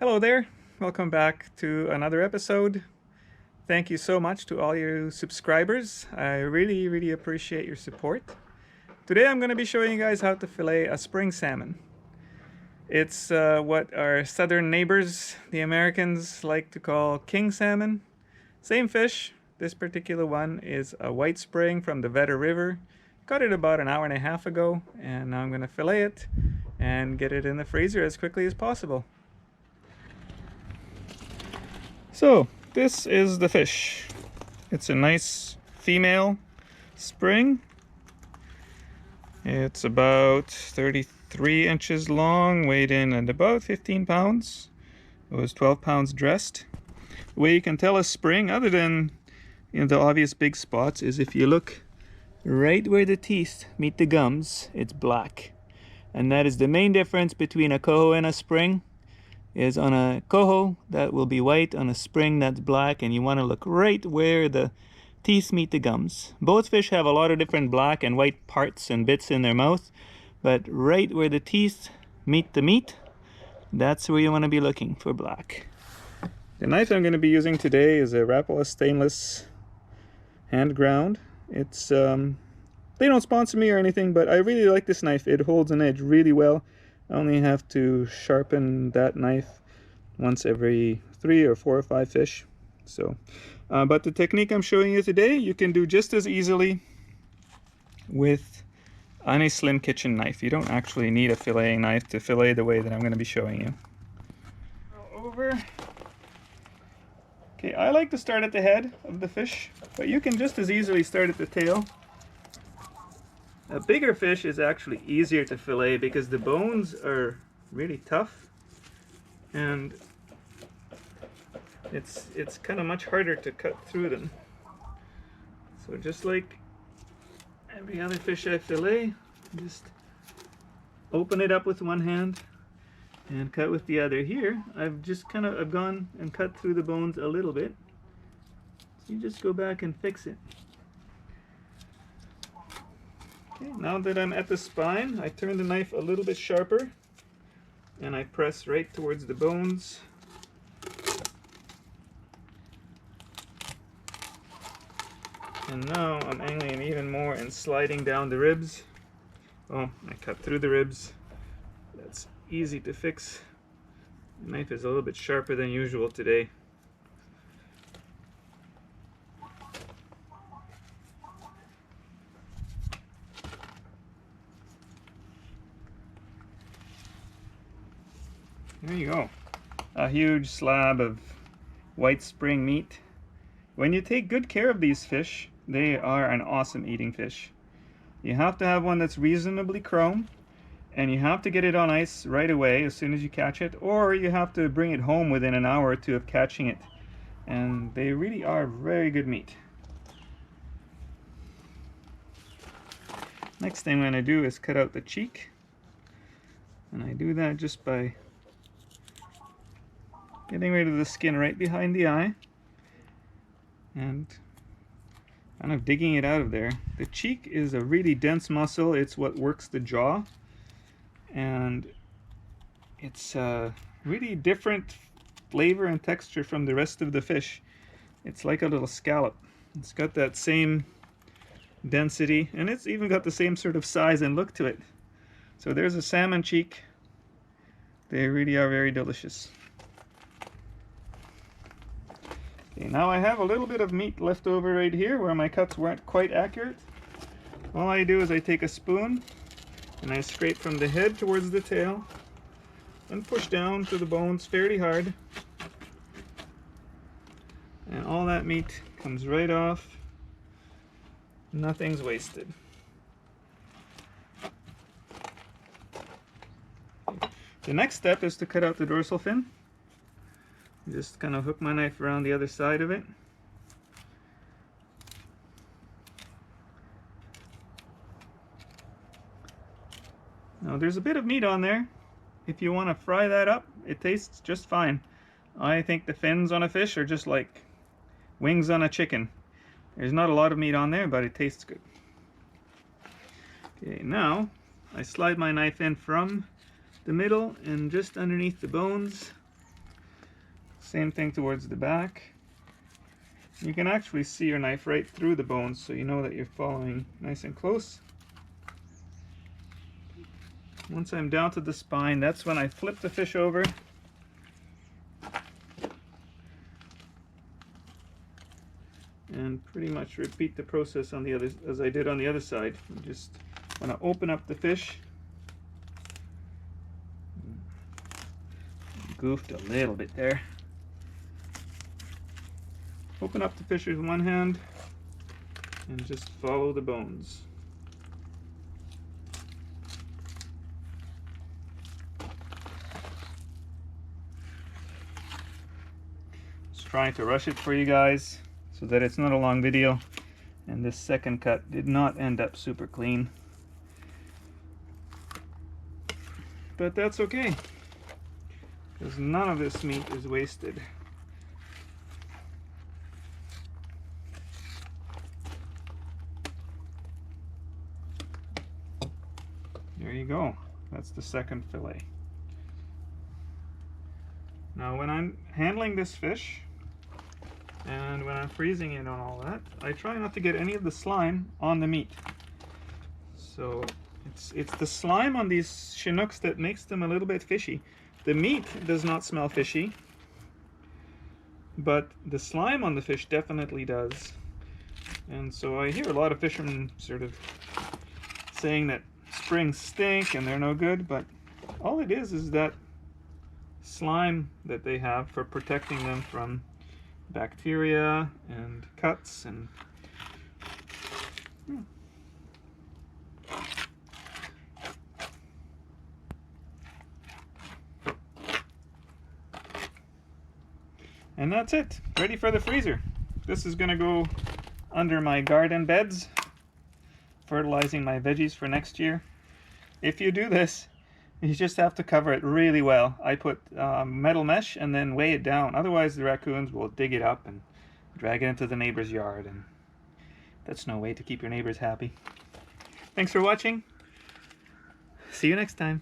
Hello there. Welcome back to another episode. Thank you so much to all you subscribers. I really appreciate your support. Today I'm going to be showing you guys how to fillet a spring salmon. It's what our southern neighbors, the Americans, like to call king salmon. Same fish. This particular one is a white spring from the Vedder River. Caught it about an hour and a half ago, and now I'm going to fillet it and get it in the freezer as quickly as possible. So, this is the fish. It's a nice female spring. It's about 33 inches long, weighed in at about 15 pounds. It was 12 pounds dressed. The way you can tell a spring, other than the obvious big spots, is if you look right where the teeth meet the gums, it's black. And that is the main difference between a coho and a spring. Is on a coho that will be white, on a spring that's black, and you want to look right where the teeth meet the gums. Both fish have a lot of different black and white parts and bits in their mouth, but right where the teeth meet the meat, that's where you want to be looking for black. The knife I'm going to be using today is a Rapala stainless hand ground. It's they don't sponsor me or anything, but I really like this knife. It holds an edge really well. I only have to sharpen that knife once every 3 or 4 or 5 fish. So, but the technique I'm showing you today, you can do just as easily with any slim kitchen knife. You don't actually need a filleting knife to fillet the way that I'm going to be showing you. Over. Okay, I like to start at the head of the fish, but you can just as easily start at the tail. A bigger fish is actually easier to fillet because the bones are really tough, and it's kind of much harder to cut through them. So just like every other fish I fillet, just open it up with one hand and cut with the other. Here I've gone and cut through the bones a little bit, so you just go back and fix it. Okay, now that I'm at the spine, I turn the knife a little bit sharper and I press right towards the bones. And now I'm angling even more and sliding down the ribs. Oh, I cut through the ribs. That's easy to fix. The knife is a little bit sharper than usual today. There you go. A huge slab of white spring meat. When you take good care of these fish, they are an awesome eating fish. You have to have one that's reasonably chrome, and you have to get it on ice right away as soon as you catch it, or you have to bring it home within an hour or two of catching it. And they really are very good meat. Next thing I'm going to do is cut out the cheek. And I do that just by getting rid of the skin right behind the eye and kind of digging it out of there. The cheek is a really dense muscle. It's what works the jaw, and it's a really different flavor and texture from the rest of the fish. It's like a little scallop. It's got that same density, and it's even got the same sort of size and look to it. So there's a salmon cheek. They really are very delicious. Okay, now I have a little bit of meat left over right here where my cuts weren't quite accurate. All I do is I take a spoon and I scrape from the head towards the tail and push down to the bones fairly hard. And all that meat comes right off. Nothing's wasted. The next step is to cut out the dorsal fin. Just kind of hook my knife around the other side of it. Now there's a bit of meat on there. If you want to fry that up, it tastes just fine. I think the fins on a fish are just like wings on a chicken. There's not a lot of meat on there, but it tastes good. Okay, now I slide my knife in from the middle and just underneath the bones. Same thing towards the back. You can actually see your knife right through the bones, so you know that you're following nice and close. Once I'm down to the spine, that's when I flip the fish over. And pretty much repeat the process on the other, as I did on the other side. I'm just want to open up the fish. Goofed a little bit there. Open up the fish with one hand and just follow the bones. Just trying to rush it for you guys so that it's not a long video, and this second cut did not end up super clean. But that's okay, because none of this meat is wasted. There you go. That's the second fillet. Now when I'm handling this fish and when I'm freezing it and all that, I try not to get any of the slime on the meat. So it's the slime on these Chinooks that makes them a little bit fishy. The meat does not smell fishy, but the slime on the fish definitely does. And so I hear a lot of fishermen sort of saying that springs stink and they're no good, but all it is that slime that they have for protecting them from bacteria and cuts and And that's it, ready for the freezer. This is gonna go under my garden beds, fertilizing my veggies for next year. If you do this, you just have to cover it really well. I put metal mesh and then weigh it down. Otherwise the raccoons will dig it up and drag it into the neighbor's yard, and that's no way to keep your neighbors happy. Thanks for watching. See you next time.